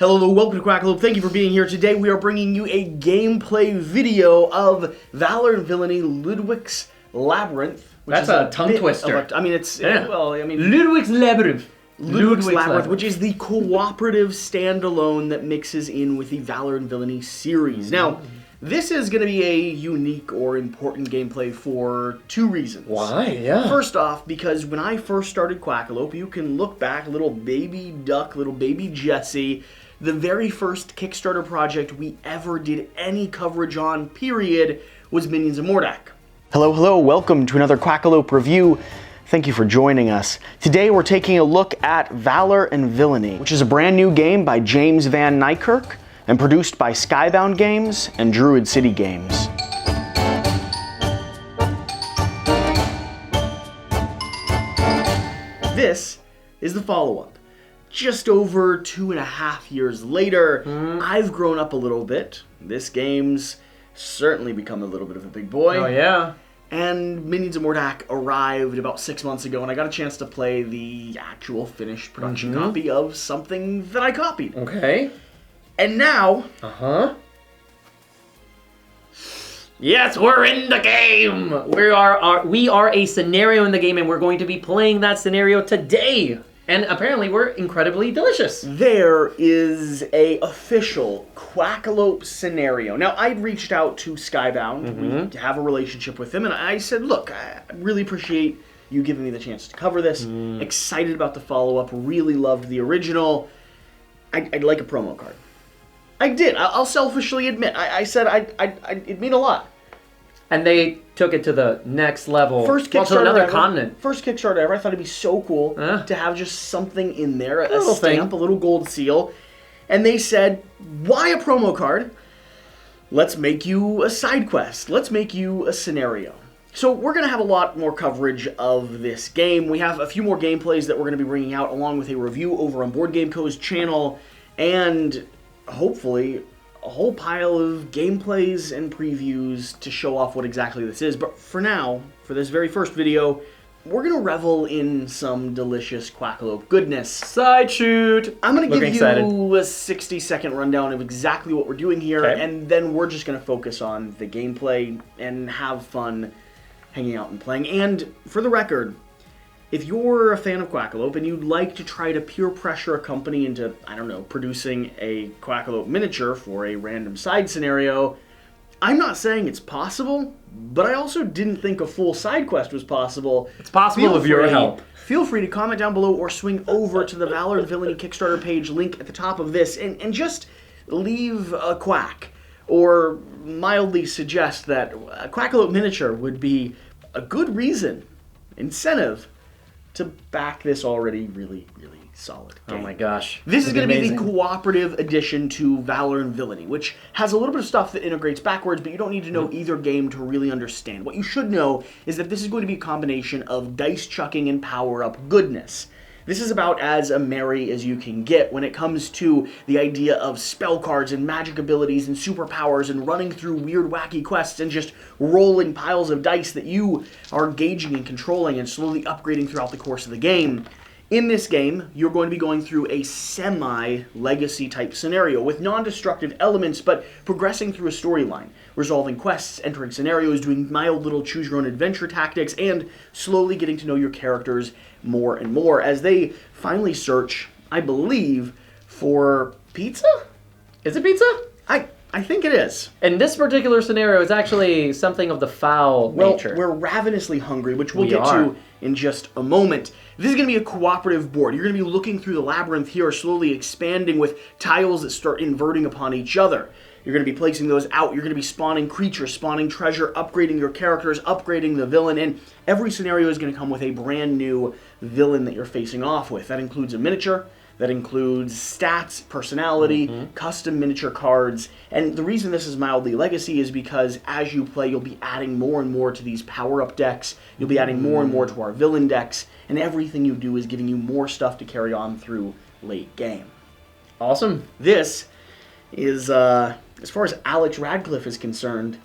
Hello, welcome to Quackalope. Thank you for being here. Today we are bringing you a gameplay video of Valor Villainy Lludwik's Labyrinth. That's a tongue twister. Lludwik's Labyrinth. Lludwik's Labyrinth, which is the cooperative standalone that mixes in with the Valor and Villainy series. Now, this is going to be a unique or important gameplay for two reasons. Why? Yeah. First off, because when I first started Quackalope, you can look back, little baby duck, little baby Jesse, the very first Kickstarter project we ever did any coverage on, period, was Minions of Mordak. Hello, welcome to another Quackalope review. Thank you for joining us. Today we're taking a look at Valor and Villainy, which is a brand new game by James Van Nykirk and produced by Skybound Games and Druid City Games. This is the follow-up. Just over 2.5 years later, I've grown up a little bit. This game's certainly become a little bit of a big boy. Oh yeah. And Minions of Mordak arrived about 6 months ago, and I got a chance to play the actual finished production copy of something that I copied. Okay. And now... Yes, we're in the game! We are a scenario in the game, and we're going to be playing that scenario today. And apparently we're incredibly delicious. There is a official Quackalope scenario. Now, I'd reached out to Skybound. We have a relationship with them, and I said, look, I really appreciate you giving me the chance to cover this. Excited about the follow-up. Really loved the original. I'd like a promo card. I did. I'll selfishly admit. I said it'd mean a lot. And they took it to the next level. First Kickstarter to another ever. continent. First Kickstarter ever. I thought it'd be so cool to have just something in there, a little stamp, a little gold seal. And they said, why a promo card? Let's make you a side quest. Let's make you a scenario. So we're going to have a lot more coverage of this game. We have a few more gameplays that we're going to be bringing out along with a review over on Boardgame Co.'s channel. And hopefully a whole pile of gameplays and previews to show off what exactly this is. But for now, for this very first video, we're going to revel in some delicious Quackalope goodness. Side shoot! I'm going to give you a 60-second rundown of exactly what we're doing here, and then we're just going to focus on the gameplay and have fun hanging out and playing. And for the record, if you're a fan of Quackalope and you'd like to try to peer pressure a company into, I don't know, producing a Quackalope miniature for a random side scenario, I'm not saying it's possible, but I also didn't think a full side quest was possible. It's possible with your help. Feel free to comment down below or swing over to the Valor and Villainy Kickstarter page, link at the top of this, and just leave a quack, or mildly suggest that a Quackalope miniature would be a good reason, incentive, to back this already really, really solid game. Oh my gosh. This is going to be the cooperative addition to Valor and Villainy, which has a little bit of stuff that integrates backwards, but you don't need to know either game to really understand. What you should know is that this is going to be a combination of dice chucking and power-up goodness. This is about as merry as you can get when it comes to the idea of spell cards and magic abilities and superpowers and running through weird, wacky quests and just rolling piles of dice that you are gauging and controlling and slowly upgrading throughout the course of the game. In this game, you're going to be going through a semi-legacy type scenario with non-destructive elements, but progressing through a storyline, resolving quests, entering scenarios, doing mild little choose-your-own-adventure tactics, and slowly getting to know your characters more and more as they finally search, I believe, for pizza? Is it pizza? I think it is. In this particular scenario, it's actually something of the foul nature. We're ravenously hungry, which we'll get to in just a moment. This is going to be a cooperative board. You're going to be looking through the labyrinth here, slowly expanding with tiles that start inverting upon each other. You're going to be placing those out. You're going to be spawning creatures, spawning treasure, upgrading your characters, upgrading the villain, and every scenario is going to come with a brand new villain that you're facing off with. That includes a miniature. That includes stats, personality, custom miniature cards, and the reason this is mildly legacy is because as you play, you'll be adding more and more to these power-up decks, you'll be adding more and more to our villain decks, and everything you do is giving you more stuff to carry on through late game. Awesome. This is, as far as Alex Radcliffe is concerned,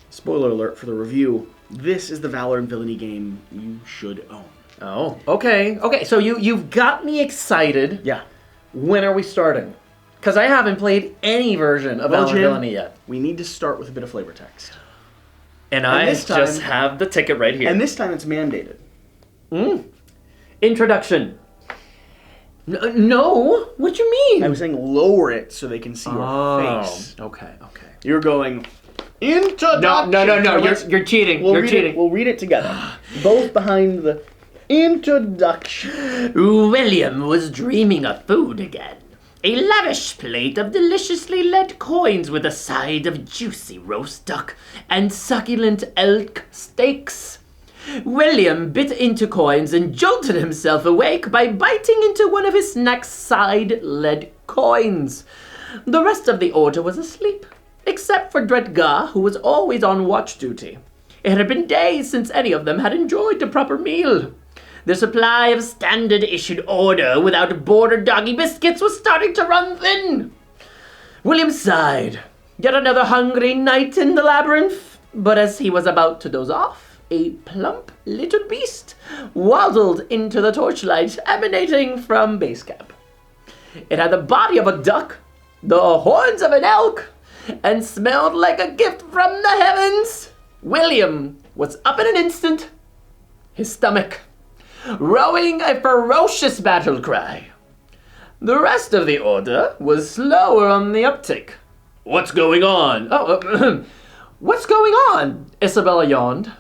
spoiler alert for the review, this is the Valor and Villainy game you should own. Oh, okay. Okay, so you've got me excited. Yeah. When are we starting? Because I haven't played any version of Valor Jim, Villainy yet. we need to start with a bit of flavor text. And I this time- just have the ticket right here. And this time it's mandated. Introduction. No? What you mean? I was saying lower it so they can see your face. Okay. You're going, introduction. No. You're cheating. You're cheating. We'll read it together. Both behind the introduction. William was dreaming of food again. A lavish plate of deliciously lead coins with a side of juicy roast duck and succulent elk steaks. William bit into coins and jolted himself awake by biting into one of his snack's side lead coins. The rest of the order was asleep, except for Dredgar, who was always on watch duty. It had been days since any of them had enjoyed a proper meal. The supply of standard-issued order without border doggy biscuits was starting to run thin. William sighed. Yet another hungry night in the labyrinth. But as he was about to doze off, a plump little beast waddled into the torchlight emanating from base camp. It had the body of a duck, the horns of an elk, and smelled like a gift from the heavens. William was up in an instant, his stomach rowing a ferocious battle cry. The rest of the order was slower on the uptick. What's going on? What's going on? Isabella yawned.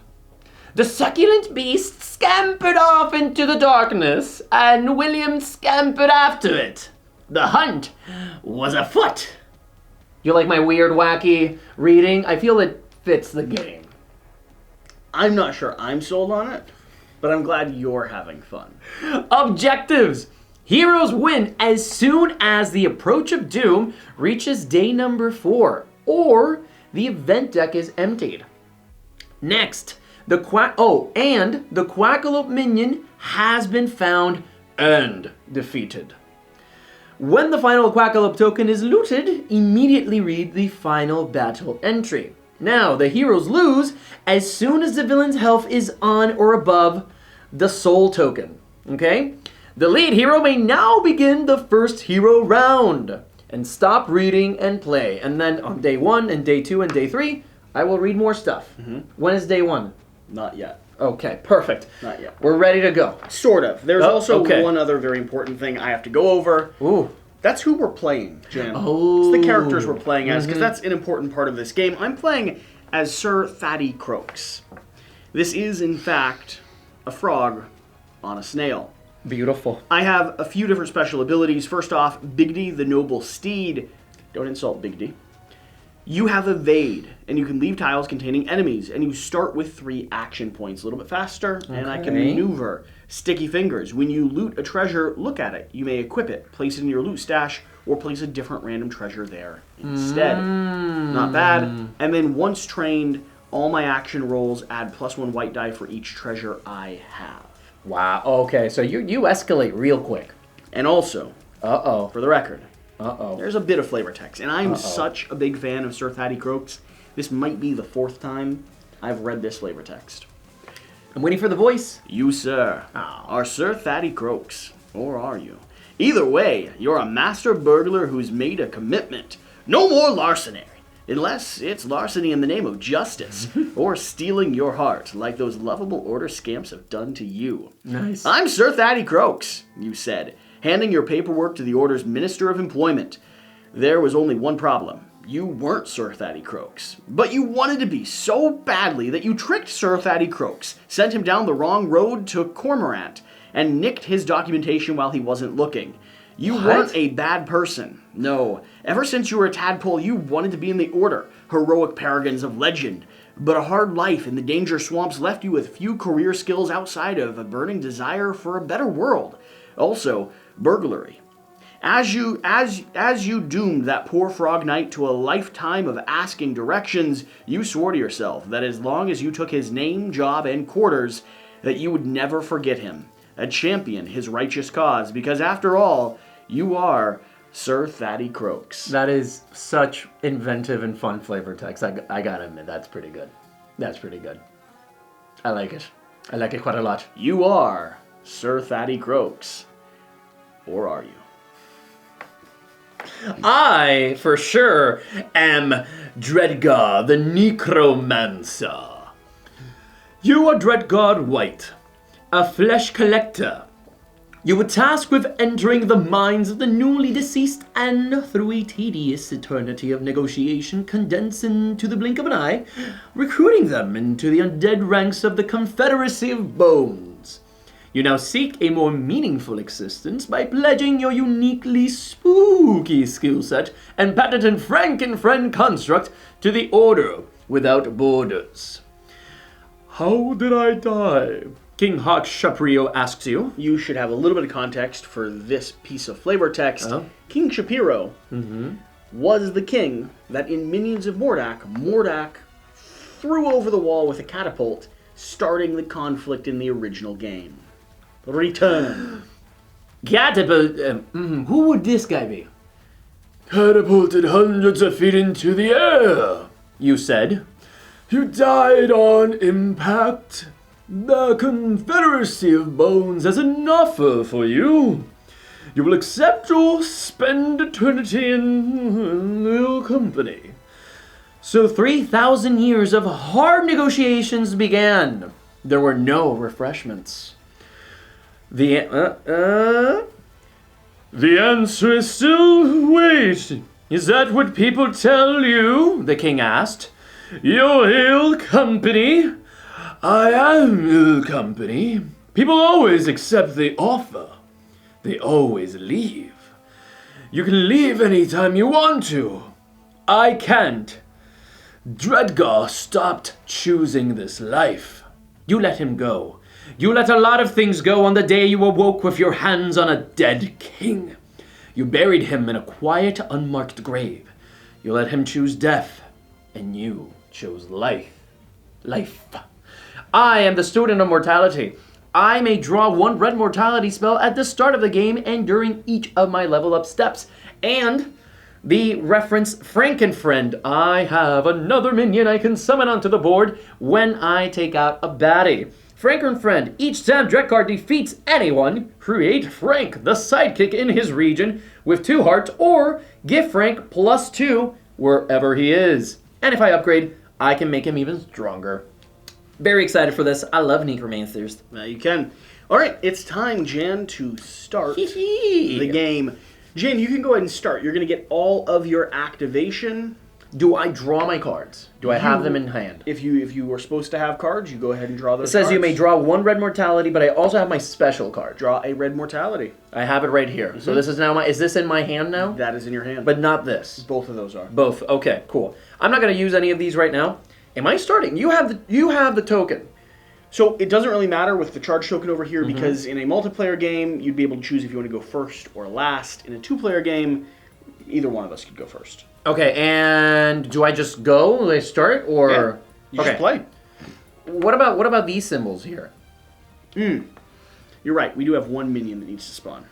The succulent beast scampered off into the darkness, and William scampered after it. The hunt was afoot. You like my weird, wacky reading? I feel it fits the game. I'm not sure I'm sold on it, but I'm glad you're having fun. Objectives. Heroes win as soon as the approach of doom reaches day number 4, or the event deck is emptied. Next, the Quackalope minion has been found and defeated. When the final Quackalope token is looted, immediately read the final battle entry. Now, the heroes lose as soon as the villain's health is on or above the soul token. Okay? The lead hero may now begin the first hero round and stop reading and play. And then on day 1 and day 2 and day 3, I will read more stuff. When is day 1? Not yet. Okay, perfect. Not yet. We're ready to go. Sort of. There's also one other very important thing I have to go over. Ooh. That's who we're playing, Jim. Oh. It's the characters we're playing as, because that's an important part of this game. I'm playing as Sir Thaddy Croaks. This is, in fact, a frog on a snail. Beautiful. I have a few different special abilities. First off, Bigdy the Noble Steed. Don't insult Bigdy. You have Evade, and you can leave tiles containing enemies, and you start with 3 action points. A little bit faster, and I can maneuver. Sticky Fingers. When you loot a treasure, look at it. You may equip it, place it in your loot stash, or place a different random treasure there instead. Not bad. And then once trained, all my action rolls add +1 white die for each treasure I have. Wow. Okay, so you escalate real quick. And also, for the record, there's a bit of flavor text, and I'm such a big fan of Sir Thaddy Croaks. This might be the 4th time I've read this flavor text. I'm waiting for the voice. You, sir, are Sir Thaddy Croaks, or are you? Either way, you're a master burglar who's made a commitment. No more larceny, unless it's larceny in the name of justice, or stealing your heart, like those lovable order scamps have done to you. Nice. I'm Sir Thaddy Croaks, you said, handing your paperwork to the Order's Minister of Employment. There was only one problem. You weren't Sir Thaddy Croaks, but you wanted to be so badly that you tricked Sir Thaddy Croaks, sent him down the wrong road to Cormorant, and nicked his documentation while he wasn't looking. You weren't a bad person. No. Ever since you were a tadpole, you wanted to be in the Order, heroic paragons of legend. But a hard life in the danger swamps left you with few career skills outside of a burning desire for a better world. Also, burglary. As you doomed that poor frog knight to a lifetime of asking directions, you swore to yourself that as long as you took his name, job, and quarters, that you would never forget him, and champion his righteous cause, because after all, you are Sir Thaddy Croaks. That is such inventive and fun flavor text. I gotta admit, that's pretty good. That's pretty good. I like it. I like it quite a lot. You are Sir Thaddy Croaks. Or are you? I, for sure, am Dreadgar the Necromancer. You are Dreadgar White, a flesh collector. You were tasked with entering the minds of the newly deceased and, through a tedious eternity of negotiation condensed into the blink of an eye, recruiting them into the undead ranks of the Confederacy of Bones. You now seek a more meaningful existence by pledging your uniquely spooky skill set and patented Frankenfriend construct to the Order Without Borders. How did I die? King Hawk Shapiro asks you. You should have a little bit of context for this piece of flavor text. King Shapiro was the king that in Minions of Mordak threw over the wall with a catapult, starting the conflict in the original game. Return. Catapult. Who would this guy be? Catapulted hundreds of feet into the air. You said. You died on impact. The Confederacy of Bones has an offer for you. You will accept or spend eternity in ill company. So 3,000 years of hard negotiations began. There were no refreshments. The answer is still wait. Is that what people tell you? The king asked. You're ill company. I am ill company. People always accept the offer. They always leave. You can leave anytime you want to. I can't. Dreadgar stopped choosing this life. You let him go. You let a lot of things go on the day you awoke with your hands on a dead king. You buried him in a quiet, unmarked grave. You let him choose death, and you chose life. Life. I am the student of mortality. I may draw one red mortality spell at the start of the game and during each of my level up steps. And the reference Frankenfriend. I have another minion I can summon onto the board when I take out a baddie. Frankenfriend. Each time Dreadgar defeats anyone, create Frank, the sidekick in his region, with 2 hearts, or give Frank +2 wherever he is. And if I upgrade, I can make him even stronger. Very excited for this. I love necromancers. Now you can. All right, it's time, Jan, to start the game. Jan, you can go ahead and start. You're going to get all of your activation. Do I draw my cards? Do I have them in hand? If you were supposed to have cards, you go ahead and draw those It says cards. you may draw 1 red mortality, but I also have my special card. Draw a red mortality. I have it right here. So this is now is this in my hand now? That is in your hand. But not this. Both of those are. Both. Okay, cool. I'm not going to use any of these right now. Am I starting? You have the token. So it doesn't really matter with the charge token over here because in a multiplayer game, you'd be able to choose if you want to go first or last. In a 2-player game, either one of us could go first. Okay, and do I just go? Do I start or Yeah, you just play. What about these symbols here? You're right. We do have 1 minion that needs to spawn.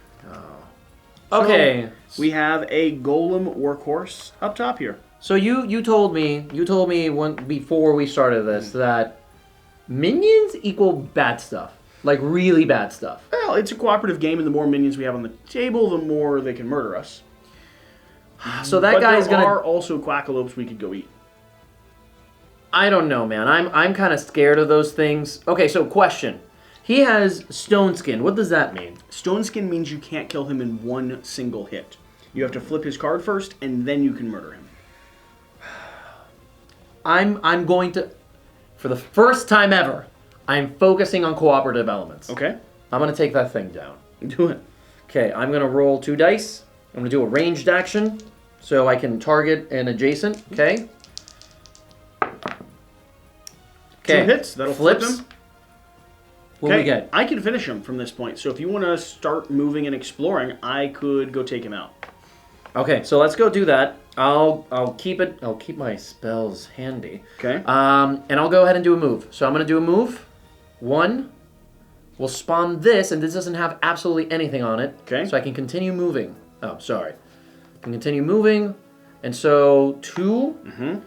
Okay. So we have a golem workhorse up top here. So you told me before we started this that minions equal bad stuff. Like really bad stuff. Well, it's a cooperative game, and the more minions we have on the table, the more they can murder us. So that guy's there gonna. are also quackalopes we could go eat. I don't know, man. I'm kind of scared of those things. Okay, so question. He has stone skin. What does that mean? Stone skin means you can't kill him in 1 single hit. You have to flip his card first, and then you can murder him. I'm going to, for the first time ever, I'm focusing on cooperative elements. Okay. I'm going to take that thing down. Do it. Okay, I'm going to roll 2 dice. I'm going to do a ranged action so I can target an adjacent. Okay. 2 hits. That'll flip him. What do we get? I can finish him from this point. So if you want to start moving and exploring, I could go take him out. Okay, so let's go do that. I'll keep it. I'll keep my spells handy. Okay. And I'll go ahead and do a move. So I'm going to do a move. 1. We'll spawn this, and this doesn't have absolutely anything on it. Okay. So I can continue moving. Oh, sorry. I can continue moving. And so 2. Mm-hmm.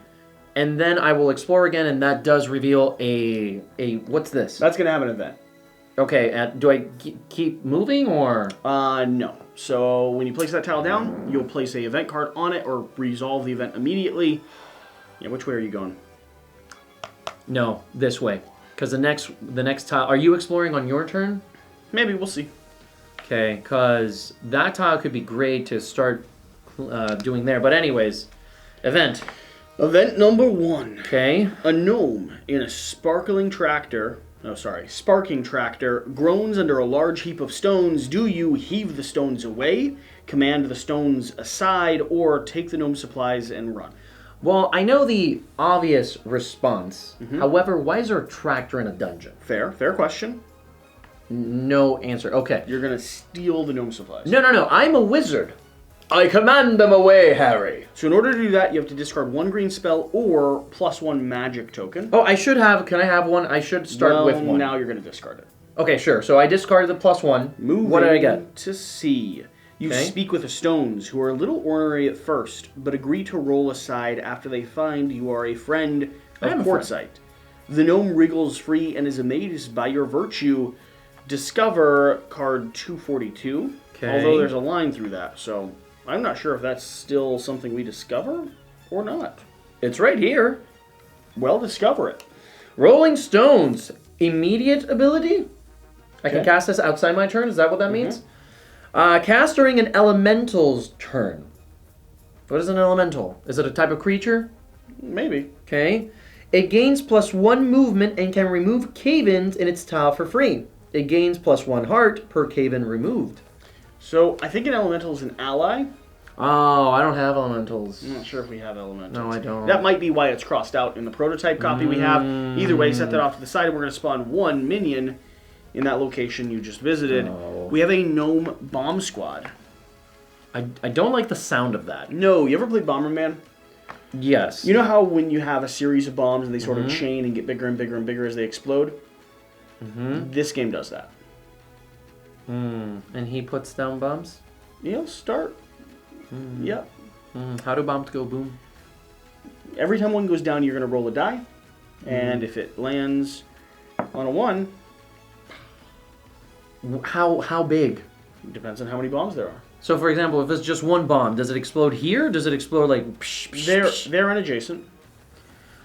And then I will explore again, and that does reveal a what's this? That's going to have an event. Okay, do I keep moving or? No. So when you place that tile down, you'll place a event card on it or resolve the event immediately. Yeah, which way are you going? No, this way. Because the next tile... Are you exploring on your turn? Maybe, we'll see. Okay, because that tile could be great to start doing there. But anyways, event. Event number 1. Okay. A gnome in a sparking tractor groans under a large heap of stones. Do you heave the stones away, command the stones aside, or take the gnome supplies and run? Well, I know the obvious response. However, why is there a tractor in a dungeon? Fair question. No answer. Okay. You're going to steal the gnome supplies. No. I'm a wizard. I command them away, Harry. So in order to do that, you have to discard 1 green spell or +1 magic token. Oh, I should have... Can I have one? I should start with one. Now you're going to discard it. Okay, sure. So I discarded the +1. Moving what did I get? To C. You Okay. speak with the stones, who are a little ornery at first, but agree to roll aside after they find you are a friend I am of a friend. Quartzite. The gnome wriggles free and is amazed by your virtue. Discover card 242. Okay. Although there's a line through that, so I'm not sure if that's still something we discover or not. It's right here. Well, discover it. Rolling Stones. Immediate ability? I can Okay. cast this outside my turn? Is that what that means? Cast during an elemental's turn. What is an elemental? Is it a type of creature? Maybe. Okay. It gains +1 movement and can remove cave-ins in its tile for free. It gains +1 heart per cave-in removed. So I think an elemental is an ally. Oh, I don't have elementals. I'm not sure if we have elementals. No, I don't. That might be why it's crossed out in the prototype copy we have. Either way, set that off to the side, and we're going to spawn 1 minion in that location you just visited. Oh. We have a gnome bomb squad. I don't like the sound of that. No, you ever played Bomberman? Yes. You know how when you have a series of bombs and they sort of chain and get bigger and bigger and bigger as they explode? This game does that. And he puts down bombs? You'll start. Yep. How do bombs go boom? Every time one goes down, you're going to roll a die. And if it lands on a 1, How big? it depends on how many bombs there are. So, for example, if it's just 1 bomb, does it explode here? Does it explode like... Psh, psh, psh? They're unadjacent.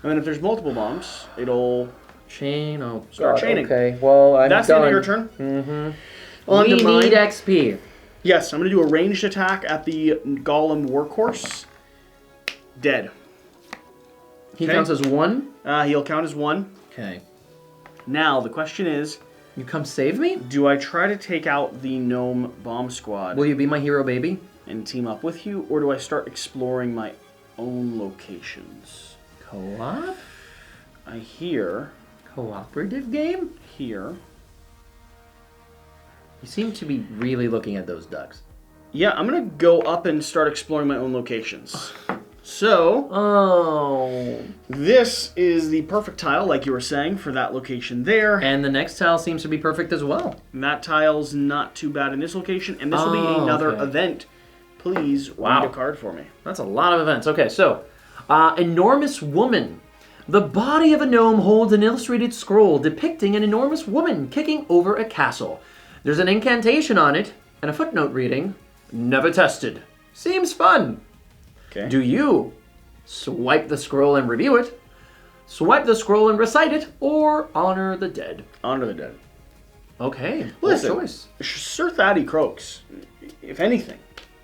And then if there's multiple bombs, it'll Chain, oh start God, chaining. Okay, well, I'm That's done. the end of your turn. We On to mine. need XP. Yes, I'm going to do a ranged attack at the Golem Workhorse. Dead. He Okay. counts as 1? He'll count as 1. Okay. Now, the question is, You come save me? do I try to take out the Gnome Bomb Squad Will you be my hero, baby? and team up with you, or do I start exploring my own locations? Co-op? I hear... Cooperative game? Here. You seem to be really looking at those ducks. Yeah, I'm going to go up and start exploring my own locations. So, Oh. this is the perfect tile, like you were saying, for that location there. And the next tile seems to be perfect as well. And that tile's not too bad in this location, and this will be Oh, another okay. event. Please Wow. read a card for me. That's a lot of events. Okay, so, enormous woman. The body of a gnome holds an illustrated scroll depicting an enormous woman kicking over a castle. There's an incantation on it, and a footnote reading, never tested. Seems fun. Okay. Do you swipe the scroll and review it, swipe the scroll and recite it, or honor the dead? Honor the dead. Okay, good Listen, choice. Sir Thaddy Croaks, if anything,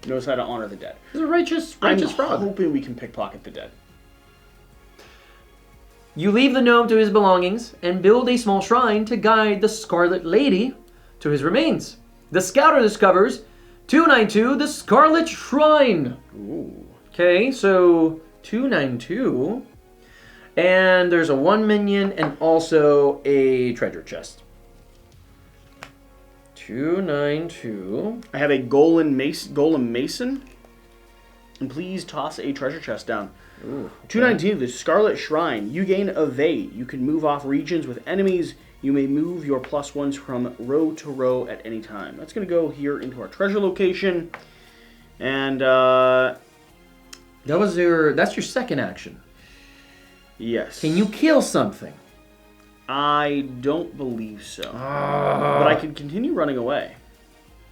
knows how to honor the dead. He's a righteous I'm frog. hoping we can pickpocket the dead. You leave the gnome to his belongings and build a small shrine to guide the Scarlet Lady to his remains. The scouter discovers 292, the Scarlet Shrine. Ooh. Okay, so 292. And there's a 1 minion and also a treasure chest. 292. I have a Golem Mason. And please toss a treasure chest down. Ooh, 219, the Scarlet Shrine. You gain evade. You can move off regions with enemies. You may move your +1s from row to row at any time. That's going to go here into our treasure location. And, that's your second action. yes. Can you kill something? I don't believe so. But I can continue running away.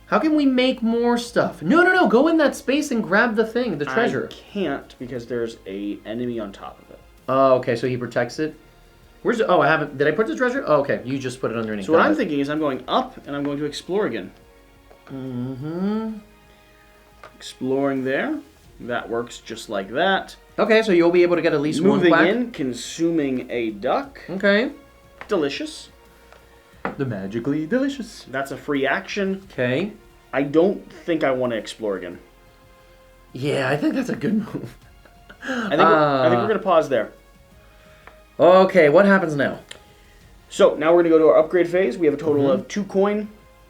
How can we make more stuff? No. Go in that space and grab the thing, the treasure. I can't because there's a enemy on top of it. Oh, okay, so he protects it. Where's the, I haven't, did I put the treasure? Oh, okay, you just put it underneath. So what I'm thinking is I'm going up and I'm going to explore again. Exploring there. That works just like that. Okay, so you'll be able to get at least one quack. Moving in, consuming a duck. Okay. Delicious. The magically delicious. That's a free action. Okay. I don't think I want to explore again. Yeah, I think that's a good move. I think we're going to pause there. Okay, what happens now? So now we're going to go to our upgrade phase. We have a total of 2 coin.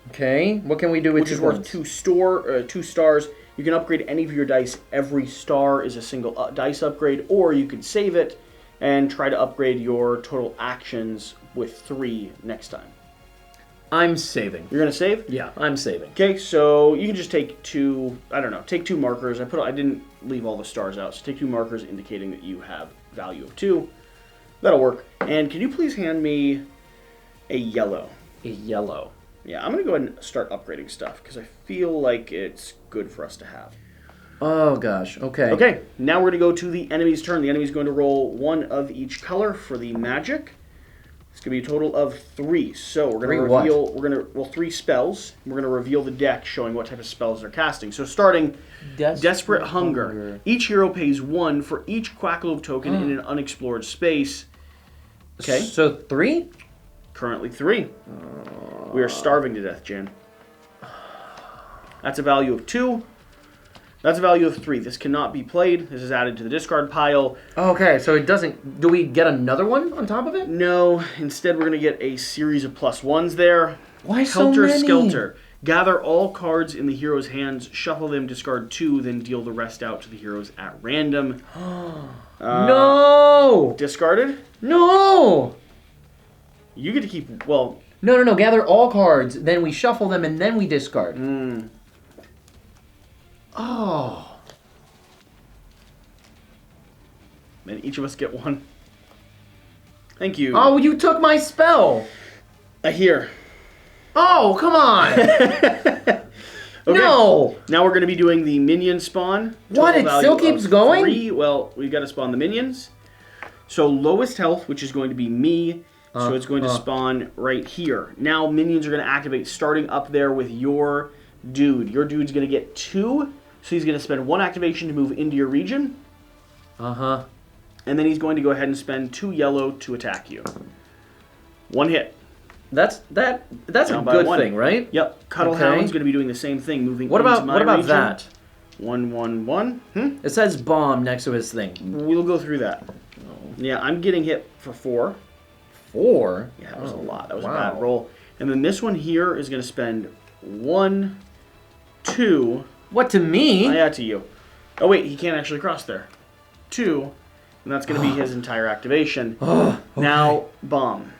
Okay, what can we do with which is worth 2 stars. You can upgrade any of your dice. Every star is a single dice upgrade, or you can save it and try to upgrade your total actions with 3 next time. I'm saving. You're gonna save? Yeah, I'm saving. Okay, so you can just take 2. I don't know. Take 2 markers. I didn't leave all the stars out. So take 2 markers indicating that you have value of 2. That'll work. And can you please hand me a yellow? A yellow. Yeah, I'm going to go ahead and start upgrading stuff because I feel like it's good for us to have. Oh, gosh. Okay. Okay, now we're going to go to the enemy's turn. The enemy's going to roll 1 of each color for the magic. It's going to be a total of 3. So we're going to reveal 3 spells. We're going to reveal the deck showing what type of spells they're casting. So starting Desperate Hunger. Each hero pays 1 for each Quackalope token in an unexplored space. Okay. So 3? Currently 3. We are starving to death, Jan. That's a value of 2. That's a value of 3. This cannot be played. This is added to the discard pile. Okay, so it doesn't... Do we get another one on top of it? No. Instead, we're going to get a series of +1s there. Why so many? Skelter. Gather all cards in the hero's hands, shuffle them, discard 2, then deal the rest out to the heroes at random. No! Discarded? No! You get to keep... Well... No. Gather all cards, then we shuffle them, and then we discard. Oh. And each of us get 1. Thank you. Oh, you took my spell. Here. Oh, come on. Okay. No. Now we're going to be doing the minion spawn. What? It still keeps going? 3. Well, we've got to spawn the minions. So lowest health, which is going to be me. So it's going to spawn right here. Now minions are going to activate starting up there with your dude. Your dude's going to get 2. So he's going to spend 1 activation to move into your region. Uh-huh. And then he's going to go ahead and spend 2 yellow to attack you. 1 hit. That's a good thing, right? Yep. Cuddlehound's going to be doing the same thing, moving into my region. What about that? 1. It says bomb next to his thing. We'll go through that. Yeah, I'm getting hit for 4. 4? Yeah, that was a lot. That was a bad roll. And then this one here is going to spend 1, 2. What, to me? Yeah, to you. Oh, wait, he can't actually cross there. 2. And that's going to be his entire activation. Okay. Now, bomb.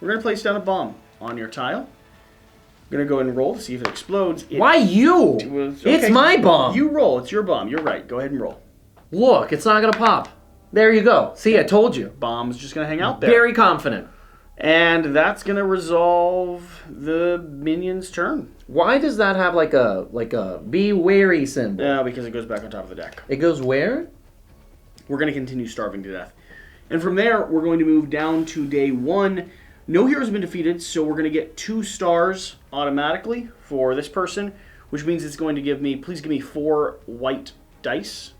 We're going to place down a bomb on your tile. I'm going to go ahead and roll to see if it explodes. Why you? It's my bomb. You roll. It's your bomb. You're right. Go ahead and roll. Look, it's not going to pop. There you go. See, I told you. Bomb's just going to hang out there. Very confident. And that's going to resolve the minion's turn. Why does that have like a be wary symbol? Yeah, because it goes back on top of the deck. It goes where? We're going to continue starving to death. And from there, we're going to move down to day 1. No hero's been defeated, so we're going to get 2 stars automatically for this person, which means it's going to give me, please give me 4 white dice.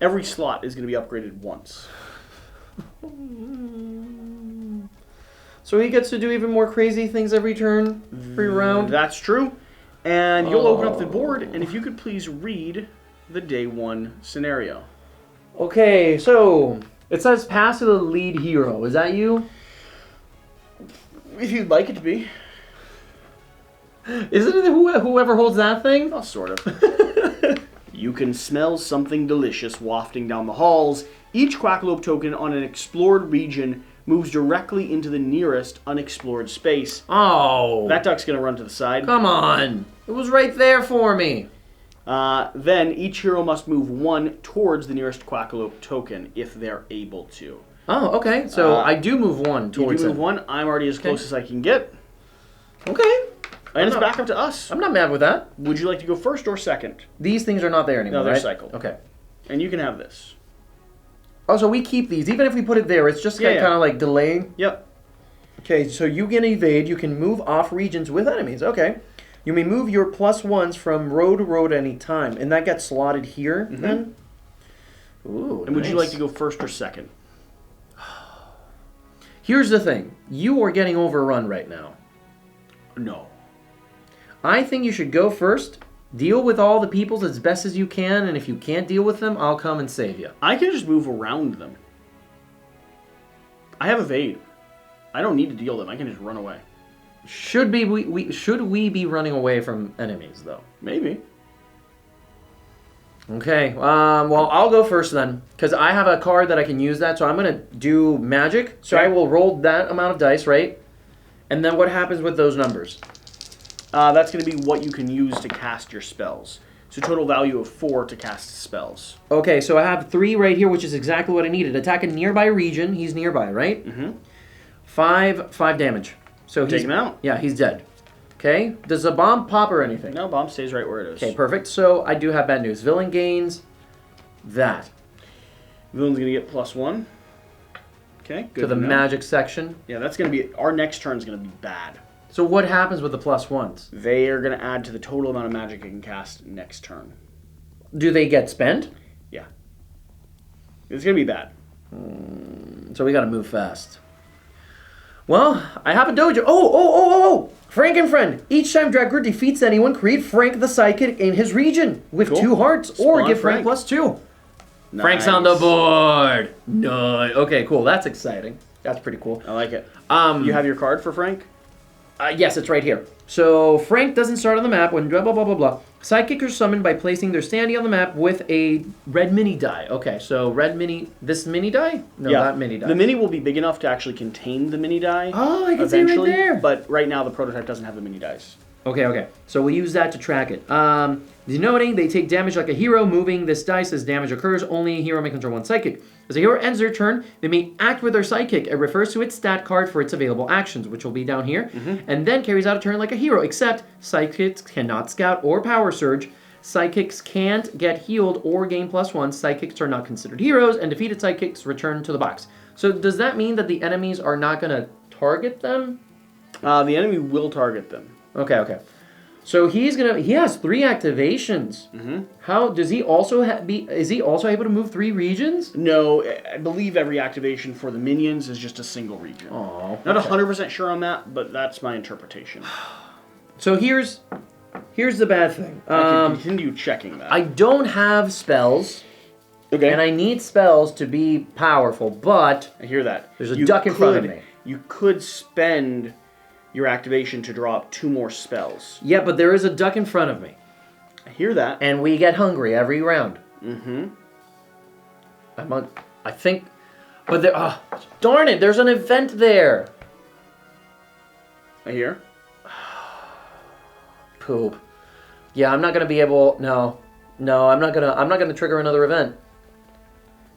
Every slot is going to be upgraded once. So he gets to do even more crazy things every turn, every round? That's true. And you'll open up the board, and if you could please read the day 1 scenario. Okay, so it says pass to the lead hero. Is that you? If you'd like it to be. Isn't it whoever holds that thing? Oh, sort of. You can smell something delicious wafting down the halls. Each Quackalope token on an explored region moves directly into the nearest unexplored space. Oh. That duck's going to run to the side. Come on. It was right there for me. Then each hero must move 1 towards the nearest Quackalope token if they're able to. Oh, okay. So I do move one You towards do move him. one. I'm already as close as I can get. Okay. And it's back up to us. I'm not mad with that. Would you like to go first or second? These things are not there anymore, No, they're right? cycled. Okay. And you can have this. Oh, so we keep these. Even if we put it there, it's just kind of like delaying. Yep. Okay, so you can evade. You can move off regions with enemies. Okay. You may move your +1s from row to row at any time. And that gets slotted here, then? Ooh, And would you like to go first or second? Here's the thing. You are getting overrun right now. No. I think you should go first. Deal with all the peoples as best as you can. And if you can't deal with them, I'll come and save you. I can just move around them. I have evade. I don't need to deal them. I can just run away. Should we be running away from enemies, though? Maybe. Okay, well, I'll go first then, because I have a card that I can use that, so I'm going to do magic. So Okay. I will roll that amount of dice, right? And then what happens with those numbers? That's going to be what you can use to cast your spells. So total value of 4 to cast spells. Okay, so I have 3 right here, which is exactly what I needed. Attack a nearby region. He's nearby, right? Mm-hmm. 5 damage. So Take him out. Yeah, he's dead. Okay, does the bomb pop or anything? No, bomb stays right where it is. Okay, perfect. So I do have bad news. Villain gains that. Villain's going to get +1. Okay, good To the know. magic section. Yeah, that's going to be... Our next turn is going to be bad. So what happens with the +1s? They are going to add to the total amount of magic you can cast next turn. Do they get spent? Yeah. It's going to be bad. So we gotta move fast. Well, I have a dojo. Oh! Frank and friend. Each time Dragger defeats anyone, create Frank the sidekick in his region with Cool. 2 hearts, or Spawn give Frank Frank. +2. Frank's on the Nice. board. No. Okay, cool. That's exciting. That's pretty cool. I like it. You have your card for Frank? Yes, it's right here. So Frank doesn't start on the map when blah blah blah blah blah. Sidekicks are summoned by placing their standee on the map with a red mini die. Okay, so red mini. This mini die? No, not mini die. The mini will be big enough to actually contain the mini die. Oh, I can see it right eventually, there. But right now the prototype doesn't have the mini dice. Okay. So we'll use that to track it. Denoting they take damage like a hero. Moving this dice as damage occurs. Only a hero may control one sidekick. As a hero ends their turn, they may act with their sidekick. It refers to its stat card for its available actions, which will be down here, and then carries out a turn like a hero, except sidekicks cannot scout or power surge. Sidekicks can't get healed or gain +1. Sidekicks are not considered heroes, and defeated sidekicks return to the box. So does that mean that the enemies are not going to target them? The enemy will target them. Okay. So he has 3 activations. How does he also is he also able to move 3 regions? No, I believe every activation for the minions is just a single region. Oh, Not 100% sure on that, but that's my interpretation. So here's the bad thing. I can continue checking that. I don't have spells, okay. and I need spells to be powerful, but I hear that. There's a duck in front of me. You could spend your activation to draw up 2 more spells. yeah, but there is a duck in front of me, I hear that. and we get hungry every round. Mm-hmm. I think, but there. Darn it! There's an event there. I hear. Poop. Yeah, I'm not gonna be able. No, I'm not gonna trigger another event.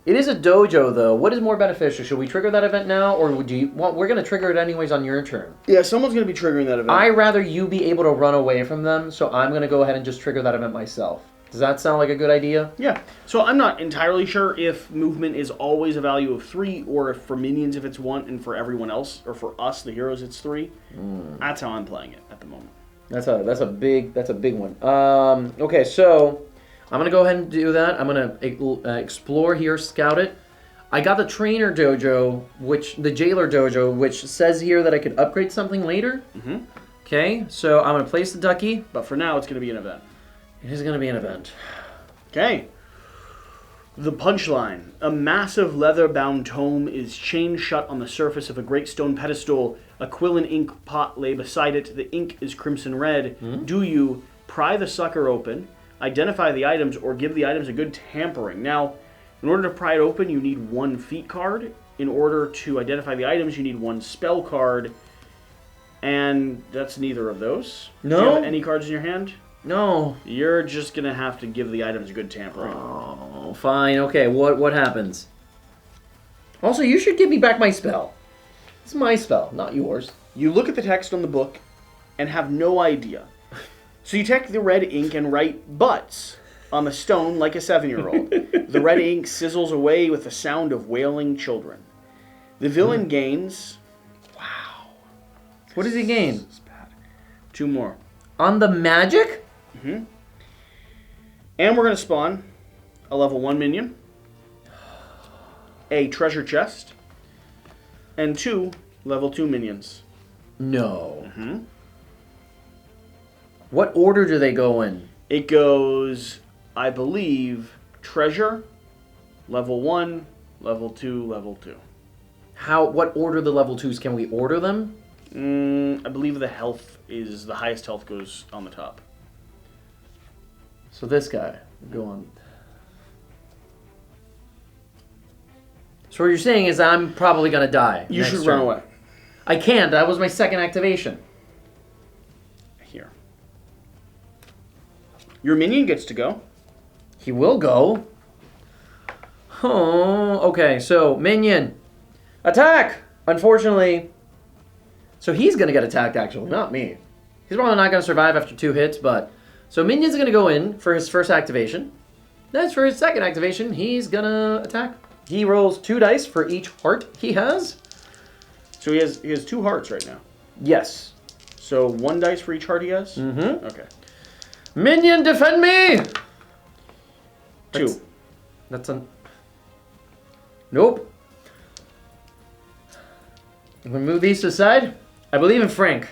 It is a dojo, though. What is more beneficial? Should we trigger that event now, or would you? Well, we're gonna trigger it anyways on your turn. Yeah, someone's going to be triggering that event. I rather you be able to run away from them, so I'm gonna go ahead and just trigger that event myself. Does that sound like a good idea? Yeah. So I'm not entirely sure if movement is always a value of 3, or if for minions if it's 1, and for everyone else, or for us, the heroes, it's 3. That's how I'm playing it at the moment. That's a big one. Okay, so I'm gonna go ahead and do that. I'm gonna explore here, scout it. I got the trainer dojo, the jailer dojo, which says here that I could upgrade something later. Okay, so I'm gonna place the ducky. But for now, it's going to be an event. It is gonna be an event. Okay. The punchline. A massive leather-bound tome is chained shut on the surface of a great stone pedestal. A quill and ink pot lay beside it. The ink is crimson red. Do you pry the sucker open, identify the items, or give the items a good tampering? Now, in order to pry it open, you need 1 feat card. In order to identify the items, you need 1 spell card. And that's neither of those. No. Do you have any cards in your hand? No. You're just going to have to give the items a good tampering. Oh, fine. Okay, what happens? Also, you should give me back my spell. It's my spell, not yours. You look at the text on the book and have no idea. So you take the red ink and write butts on the stone like a 7-year-old. The red ink sizzles away with the sound of wailing children. The villain gains... Wow. What does he gain? This is bad. 2 more. On the magic? And we're going to spawn a level 1 minion, a treasure chest, and 2 level 2 minions. No. What order do they go in? It goes, I believe, treasure, level 1, level 2, level 2. What order the level 2s? Can we order them? I believe the highest health goes on the top. So this guy, go on. So what you're saying is I'm probably going to die. You next should turn. run away. I can't. That was my second activation. Here. Your minion gets to go. He will go. Oh, okay. So, minion. Attack! Unfortunately. So he's going to get attacked, actually, not me. He's probably not going to survive after 2 hits, but... So Minion's going to go in for his first activation. That's for his second activation. He's going to attack. He rolls 2 dice for each heart he has. So he has 2 hearts right now. Yes. So 1 dice for each heart he has? Mm-hmm. Okay. Minion, defend me! 2. That's a... Nope. I'm going to move these to the side. I believe in Frank.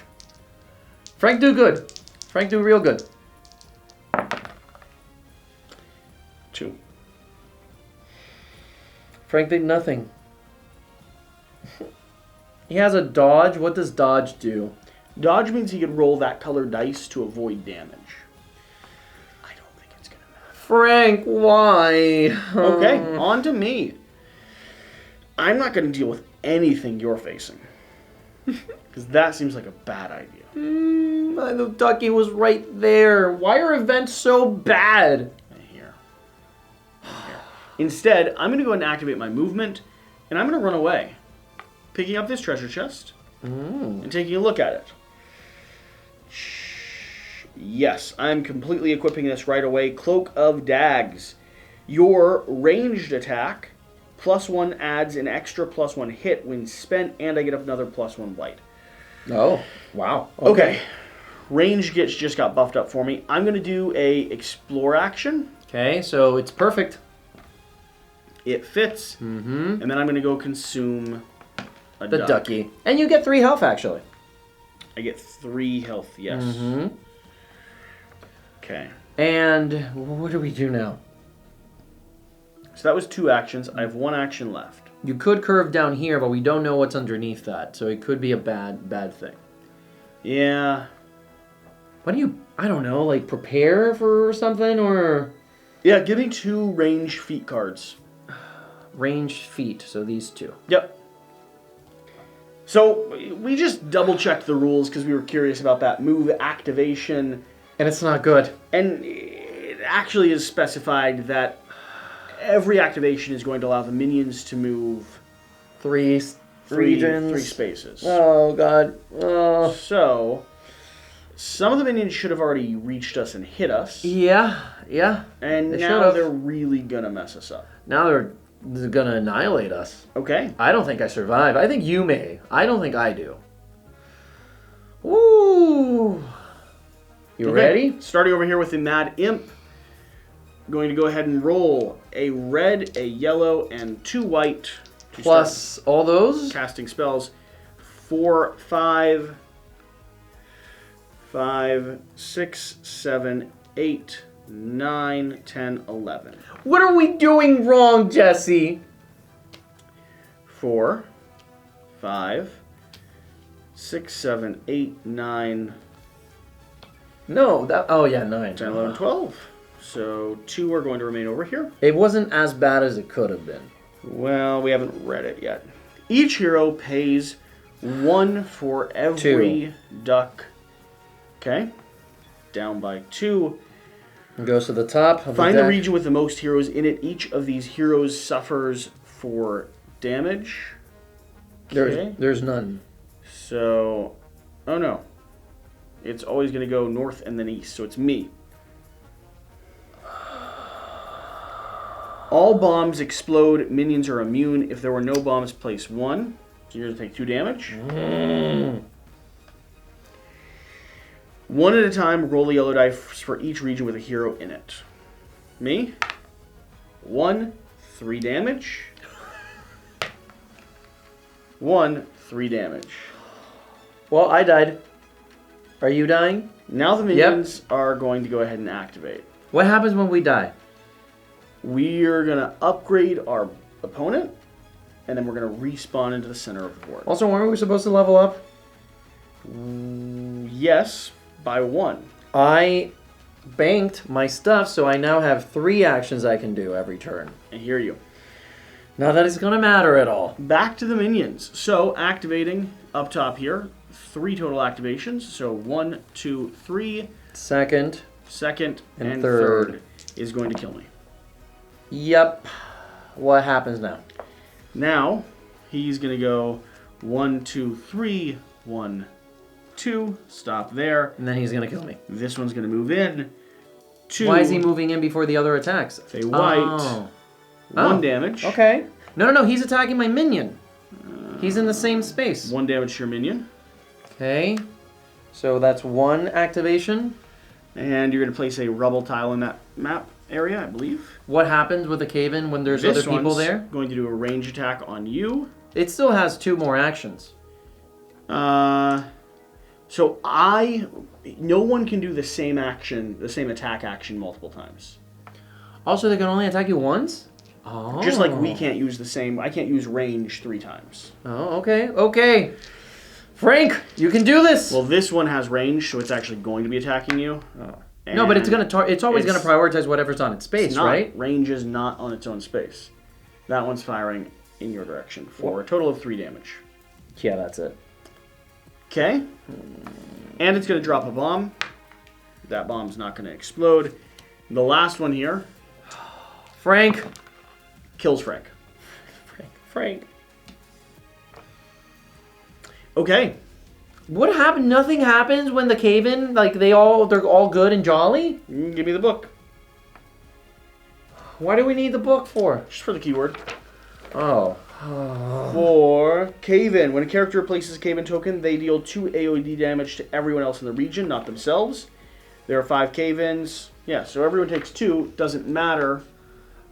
Frank do good. Frank do real good. 2. Frank did nothing. He has a dodge. What does dodge do? Dodge means he can roll that colored dice to avoid damage. I don't think it's going to matter. Frank, why? Okay, on to me. I'm not going to deal with anything you're facing. Because that seems like a bad idea. The ducky was right there. Why are events so bad? Here. Instead, I'm going to go ahead and activate my movement, and I'm going to run away. Picking up this treasure chest and taking a look at it. Yes, I'm completely equipping this right away. Cloak of Dags. Your ranged attack, +1 adds an extra +1 hit when spent, and I get another +1 blight. Oh, wow. Okay. Range just got buffed up for me. I'm going to do a explore action. Okay, so it's perfect. It fits. And then I'm going to go consume a The duck. ducky. And you get 3 health, actually. I get 3 health, yes. Okay. And what do we do now? So that was 2 actions. I have 1 action left. You could curve down here, but we don't know what's underneath that, so it could be a bad thing. Yeah. Why don't you, I don't know, like prepare for something or... Yeah, give me 2 range feat cards. Ranged feet, so these 2. Yep. So we just double-checked the rules because we were curious about that move activation. And it's not good. And it actually is specified that every activation is going to allow the minions to move 3 regions. 3 spaces. Oh, God. Oh. So, some of the minions should have already reached us and hit us. Yeah. And They now should've. they're really going to mess us up. Now they're going to annihilate us. Okay. I don't think I survive. I think you may. I don't think I do. Ooh. You Okay. ready? Starting over here with the Mad Imp. Going to go ahead and roll a red, a yellow, and 2 white. To Plus all those? start casting spells. 4, 5, 6, 7, 8, 9, 10, 11. What are we doing wrong, Jesse? 4, 5, 6, 7, 8, 9, No, that. Oh, yeah, 9. 10, 11, 12. So 2 are going to remain over here. It wasn't as bad as it could have been. Well, we haven't read it yet. Each hero pays 1 for every duck. Okay. Down by 2. It goes to the top of Find the the deck. region with the most heroes in it. Each of these heroes suffers for damage. Okay. There's none. So, oh no. It's always going to go north and then east, so it's me. All bombs explode. Minions are immune. If there were no bombs, place 1. So you're going to take 2 damage. One at a time, roll a yellow dice for each region with a hero in it. Me. 1, 3 damage. 1, 3 damage. Well, I died. Are you dying? Now the minions are going to go ahead and activate. What happens when we die? We're going to upgrade our opponent, and then we're going to respawn into the center of the board. Also, weren't we supposed to level up? Yes, by 1. I banked my stuff, so I now have 3 actions I can do every turn. I hear you. Not that it's going to matter at all. Back to the minions. So, activating up top here, 3 total activations. So, 1, 2, 3. Second, and third is going to kill me. Yep. What happens now? Now, he's going to go 1, 2, 3, 1, 2. Stop there. And then he's going to kill me. This one's going to move in. 2. Why is he moving in before the other attacks? A white. Oh. 1 damage. Okay. No. He's attacking my minion. He's in the same space. 1 damage to your minion. Okay. So that's 1 activation. And you're going to place a rubble tile in that map area, I believe. What happens with a cave-in when there's other people there? Going to do a range attack on you. It still has 2 more actions. So no one can do the same action, the same attack action multiple times. Also, they can only attack you once? Oh. Just like we can't use the same, I can't use range 3 times. Oh, okay. Frank, you can do this. Well, this one has range, so it's actually going to be attacking you. No, but it's always gonna prioritize whatever's on its space, right? Range is not on its own space. That one's firing in your direction for a total of 3 damage. Yeah, that's it. Okay. And it's going to drop a bomb. That bomb's not going to explode. The last one here. Frank. Kills Frank. Frank. Okay. What happened? Nothing happens when the cave-in, like they're all good and jolly? Give me the book. Why do we need the book for? Just for the keyword. Oh. For cave-in. When a character places a cave-in token, they deal 2 AoE damage to everyone else in the region, not themselves. There are 5 cave-ins. Yeah, so everyone takes 2. Doesn't matter.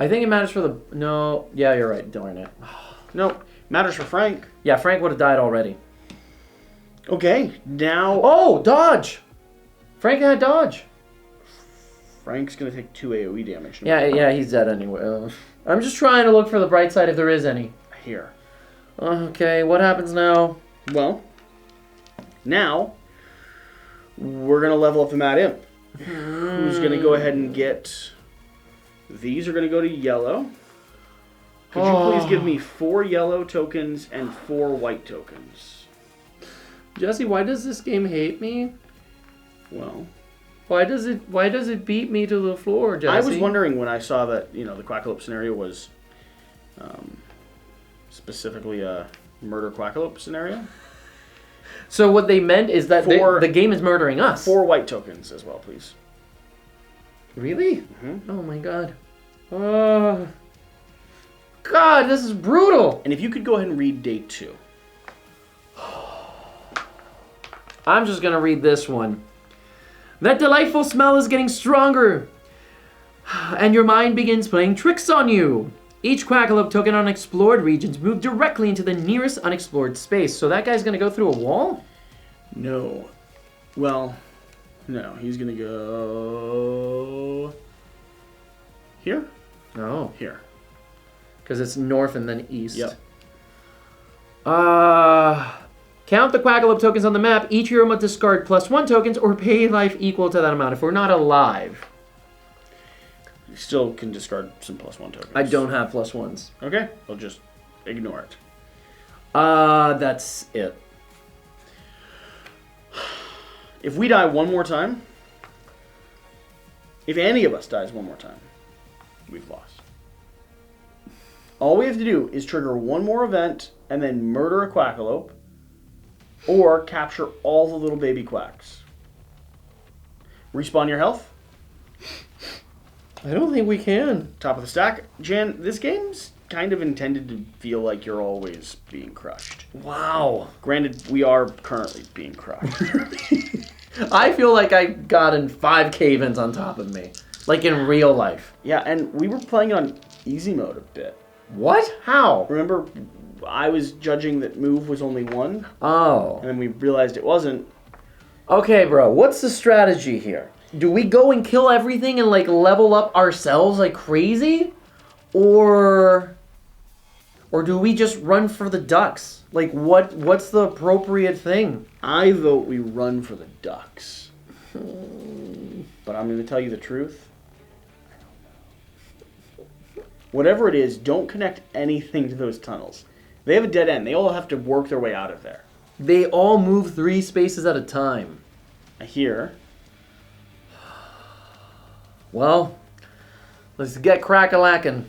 I think it matters for the... No. Yeah, you're right. Darn it. Nope. Matters for Frank. Yeah, Frank would have died already. Okay, now... Oh, dodge! Frank had dodge. Frank's going to take 2 AoE damage. Yeah, he's dead anyway. I'm just trying to look for the bright side if there is any. Here. Okay, what happens now? Well, now we're going to level up the Mad Imp. Who's going to go ahead and get... These are going to go to yellow. Could you please give me 4 yellow tokens and 4 white tokens? Jesse, why does this game hate me? Well... Why does it beat me to the floor, Jesse? I was wondering when I saw that, the Quackalope scenario was specifically a murder Quackalope scenario. So what they meant is that the game is murdering us. 4 white tokens as well, please. Really? Mm-hmm. Oh my god. Oh. God, this is brutal. And if you could go ahead and read day 2. I'm just going to read this one. That delightful smell is getting stronger, and your mind begins playing tricks on you. Each Quackalope token on explored regions move directly into the nearest unexplored space. So that guy's going to go through a wall? No. Well, no. He's going to go... Here? No. Here. Because it's north and then east. Yep. Count the Quackalope tokens on the map. Each hero must discard +1 tokens or pay life equal to that amount if we're not alive. You still can discard some +1 tokens. I don't have +1s. Okay. We'll just ignore it. That's it. If we die one more time, if any of us dies one more time, we've lost. All we have to do is trigger one more event and then murder a Quackalope or capture all the little baby quacks. Respawn your health. I don't think we can. Top of the stack. Jan, this game's kind of intended to feel like you're always being crushed. Wow. Granted, we are currently being crushed. I feel like I gotten 5 cave-ins on top of me. Like in real life. Yeah, and we were playing it on easy mode a bit. What? How? Remember, I was judging that move was only 1, Oh. and then we realized it wasn't. Okay, bro. What's the strategy here? Do we go and kill everything and like level up ourselves like crazy? Or do we just run for the ducks? Like what's the appropriate thing? I vote we run for the ducks. But I'm going to tell you the truth. Whatever it is, don't connect anything to those tunnels. They have a dead end. They all have to work their way out of there. They all move 3 spaces at a time. I hear. Well, let's get crack-a-lackin'.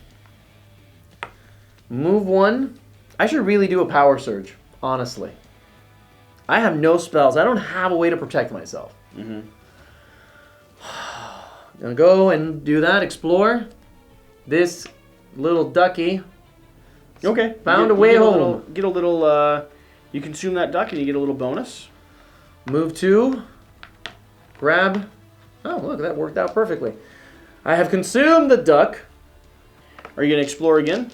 Move 1. I should really do a power surge, honestly. I have no spells. I don't have a way to protect myself. Mm-hmm. Gonna go and do that, explore. This little ducky Okay. found a way home. Get a little, you consume that duck and you get a little bonus. Move 2. Grab. Oh, look, that worked out perfectly. I have consumed the duck. Are you going to explore again?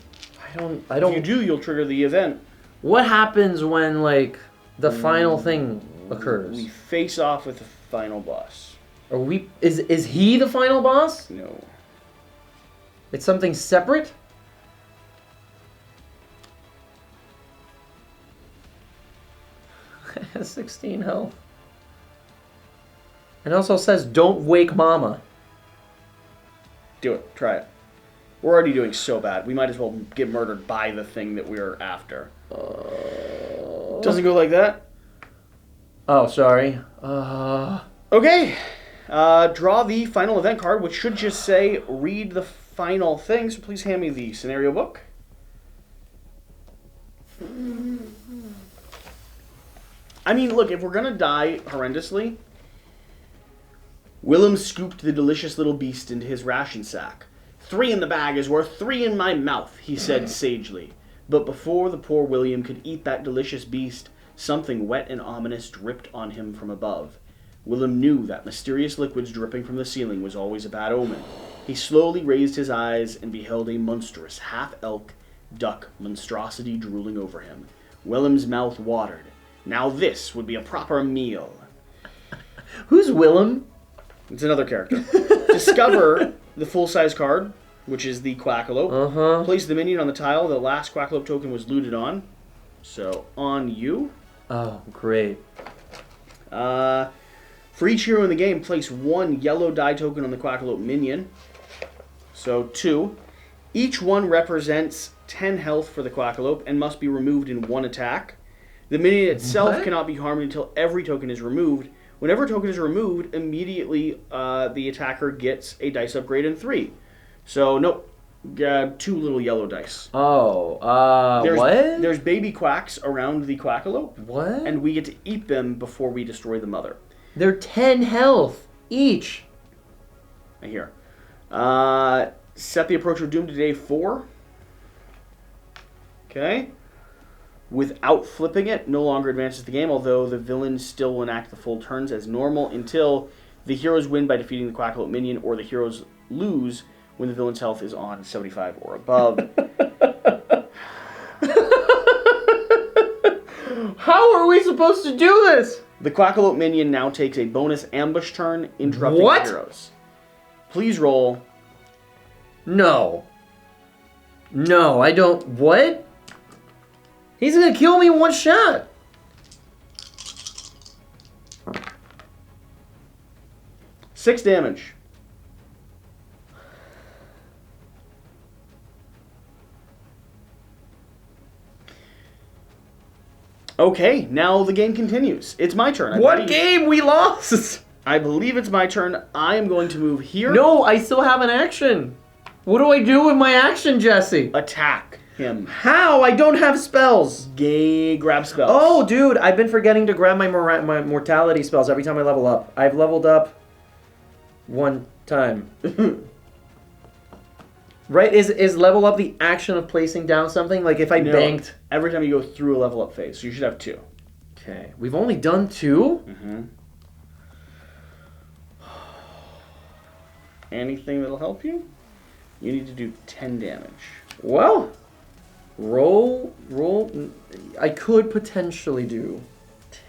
I don't. If you do, you'll trigger the event. What happens when, like, the final thing occurs? We face off with the final boss. Are we? Is he the final boss? No. It's something separate? It has 16 health. It also says, don't wake mama. Do it. Try it. We're already doing so bad. We might as well get murdered by the thing that we're after. Doesn't go like that. Oh, sorry. Okay. Draw the final event card, which should just say, read the final thing. So please hand me the scenario book. I mean, look, if we're going to die horrendously, Willem scooped the delicious little beast into his ration sack. 3 in the bag is worth 3 in my mouth, he said sagely. But before the poor William could eat that delicious beast, something wet and ominous dripped on him from above. Willem knew that mysterious liquids dripping from the ceiling was always a bad omen. He slowly raised his eyes and beheld a monstrous half-elk duck monstrosity drooling over him. Willem's mouth watered. Now this would be a proper meal. Who's Willem? It's another character. Discover the full-size card, which is the Quackalope. Place the minion on the tile the last Quackalope token was looted on. So, on you. Oh, great. For each hero in the game, place 1 yellow die token on the Quackalope minion. So, 2. Each one represents 10 health for the Quackalope and must be removed in 1 attack. The minion itself cannot be harmed until every token is removed. Whenever a token is removed, immediately the attacker gets a dice upgrade in 3. So, nope. 2 little yellow dice. Oh, what? There's baby quacks around the Quackalope. What? And we get to eat them before we destroy the mother. They're 10 health each. I hear. Set the approach of doom to day 4. Okay. Without flipping it, no longer advances the game, although the villains still will enact the full turns as normal until the heroes win by defeating the Quackalope minion, or the heroes lose when the villain's health is on 75 or above. How are we supposed to do this? The Quackalope minion now takes a bonus ambush turn, interrupting the heroes. Please roll. No. No, I don't. What? He's gonna kill me in 1 shot. Six damage. Okay, now the game continues. It's my turn. What game? We lost. I believe it's my turn. I am going to move here. No, I still have an action. What do I do with my action, Jesse? Attack. him. How? I don't have spells. Gay grab spells. Oh, dude, I've been forgetting to grab my mortality spells every time I level up. I've leveled up one time. Right? Is level up the action of placing down something? Like if I banked... Every time you go through a level up phase. So you should have 2. Okay. We've only done 2? Mm-hmm. Anything that'll help you? You need to do 10 damage. Well, roll. I could potentially do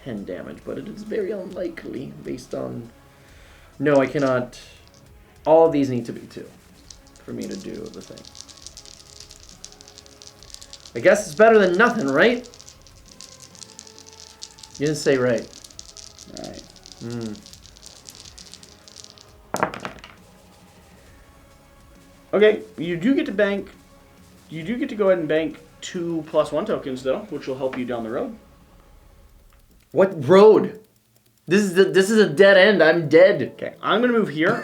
10 damage, but it is very unlikely based on... No, I cannot. All of these need to be 2 for me to do the thing. I guess it's better than nothing, right? You didn't say right. Alright. Okay, you do get to bank. You do get to go ahead and bank 2 +1 tokens, though, which will help you down the road. What road? This is a dead end. I'm dead. Okay, I'm gonna move here.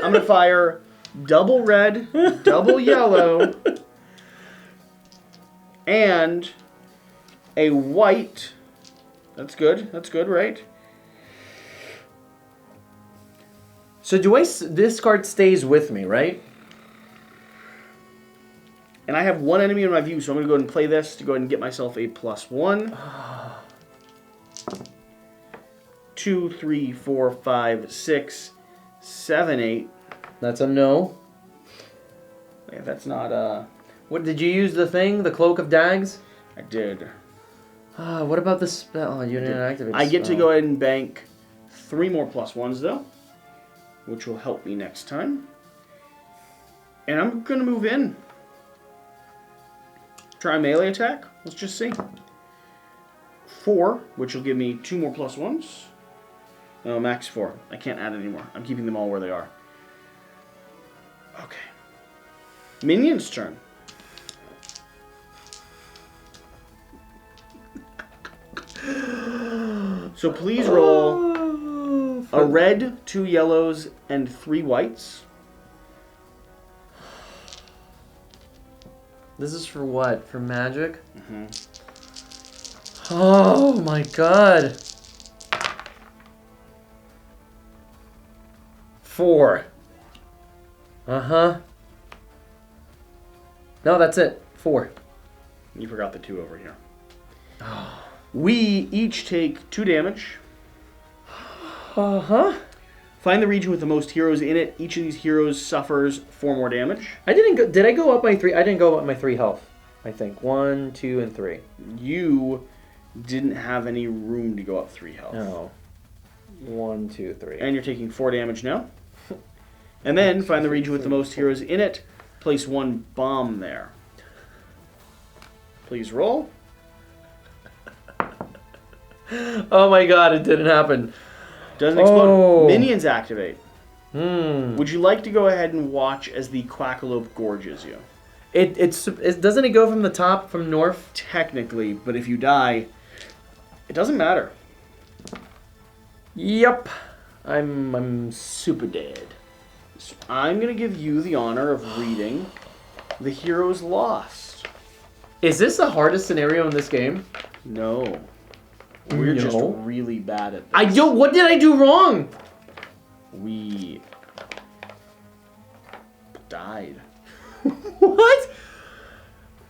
I'm gonna fire double red, double yellow, and a white. That's good. That's good, right? So this card stays with me, right? And I have 1 enemy in my view, so I'm going to go ahead and play this to go ahead and get myself a +1. 2, 3, 4, 5, 6, 7, 8. That's a no. Yeah, that's not What did you use the thing? The Cloak of Dags? I did. What about the spell? Oh, you didn't activate. I get to go ahead and bank 3 more +1s though, which will help me next time. And I'm going to move in. Try a melee attack. Let's just see. 4, which will give me 2 more +1s. No, max 4. I can't add anymore. I'm keeping them all where they are. Okay. Minion's turn. So please roll a red, 2 yellows, and 3 whites. This is for what? For magic? Mm-hmm. Oh my god. 4. Uh-huh. No, that's it. 4. You forgot the 2 over here. We each take 2 damage. Uh-huh. Find the region with the most heroes in it. Each of these heroes suffers 4 more damage. Did I go up my 3? I didn't go up my 3 health. I think 1, 2, and 3. You didn't have any room to go up 3 health. No. 1, 2, 3. And you're taking 4 damage now. And then find the region with the most heroes in it. Place 1 bomb there. Please roll. Oh my god, it didn't happen. Doesn't explode. Oh. Minions activate. Would you like to go ahead and watch as the Quackalope gorges you? Doesn't it go from the top, from north? Technically, but if you die, it doesn't matter. Yep. I'm super dead. So I'm going to give you the honor of reading The Heroes Lost. Is this the hardest scenario in this game? No. We're just really bad at this. What did I do wrong? We died. What?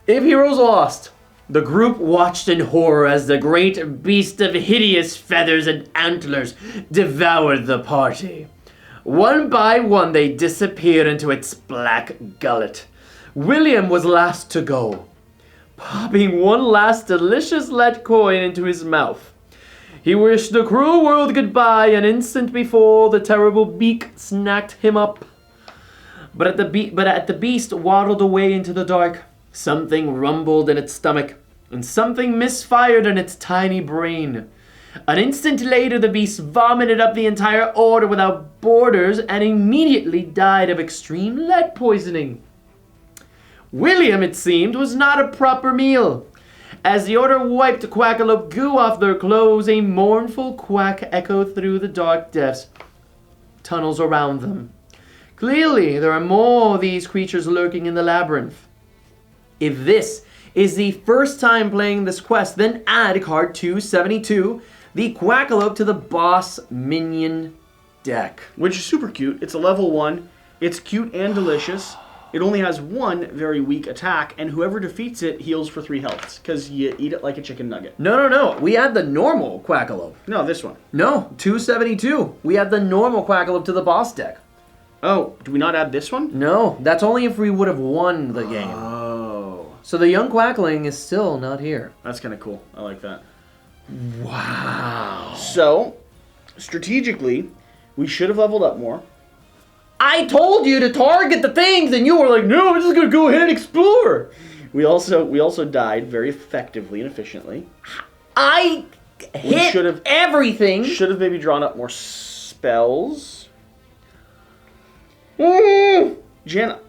If Heroes Lost, the group watched in horror as the great beast of hideous feathers and antlers devoured the party. One by one, they disappeared into its black gullet. William was last to go, popping one last delicious lead coin into his mouth. He wished the cruel world goodbye an instant before the terrible beak snacked him up. But at the beast waddled away into the dark, something rumbled in its stomach, and something misfired in its tiny brain. An instant later, the beast vomited up the entire order without borders and immediately died of extreme lead poisoning. William, it seemed, was not a proper meal. As the order wiped Quackalope goo off their clothes, a mournful quack echoed through the dark depths, tunnels around them. Clearly, there are more of these creatures lurking in the labyrinth. If this is the first time playing this quest, then add card 272, the Quackalope, to the boss minion deck. Which is super cute. It's a level 1. It's cute and delicious. It only has one very weak attack, and whoever defeats it heals for 3 healths, because you eat it like a chicken nugget. No. We add the normal Quackalope. No, this one. No, 272. We add the normal Quackalope to the boss deck. Oh, do we not add this one? No, that's only if we would have won the game. Oh. So the young Quackling is still not here. That's kind of cool. I like that. Wow. So, strategically, we should have leveled up more. I told you to target the things, and you were like, no, I'm just going to go ahead and explore. We also died very effectively and efficiently. I hit everything. Should have maybe drawn up more spells. Jana.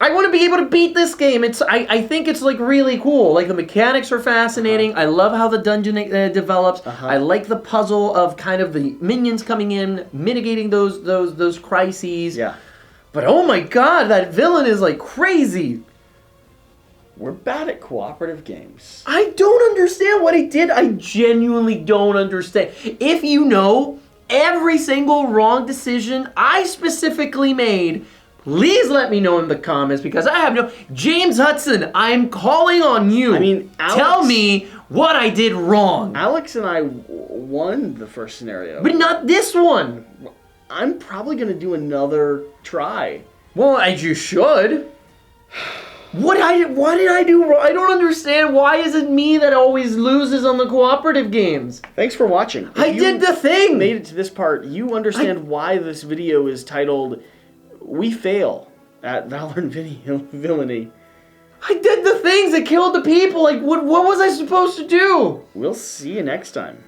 I want to be able to beat this game. I think it's like really cool. Like the mechanics are fascinating. I love how the dungeon develops. I like the puzzle of kind of the minions coming in, mitigating those crises. Yeah. But oh my god, that villain is like crazy. We're bad at cooperative games. I don't understand what he did. I genuinely don't understand. If you know every single wrong decision I specifically made, please let me know in the comments, because I have no... James Hudson, I'm calling on you. I mean, tell me what I did wrong. Alex and I won the first scenario. But not this one. I'm probably going to do another try. Well, as you should. What did I do wrong? I don't understand. Why is it me that always loses on the cooperative games? Thanks for watching. If I did the thing. Made it to this part, you understand why this video is titled "We Fail at Valor Villainy." I did the things that killed the people. Like, what was I supposed to do? We'll see you next time.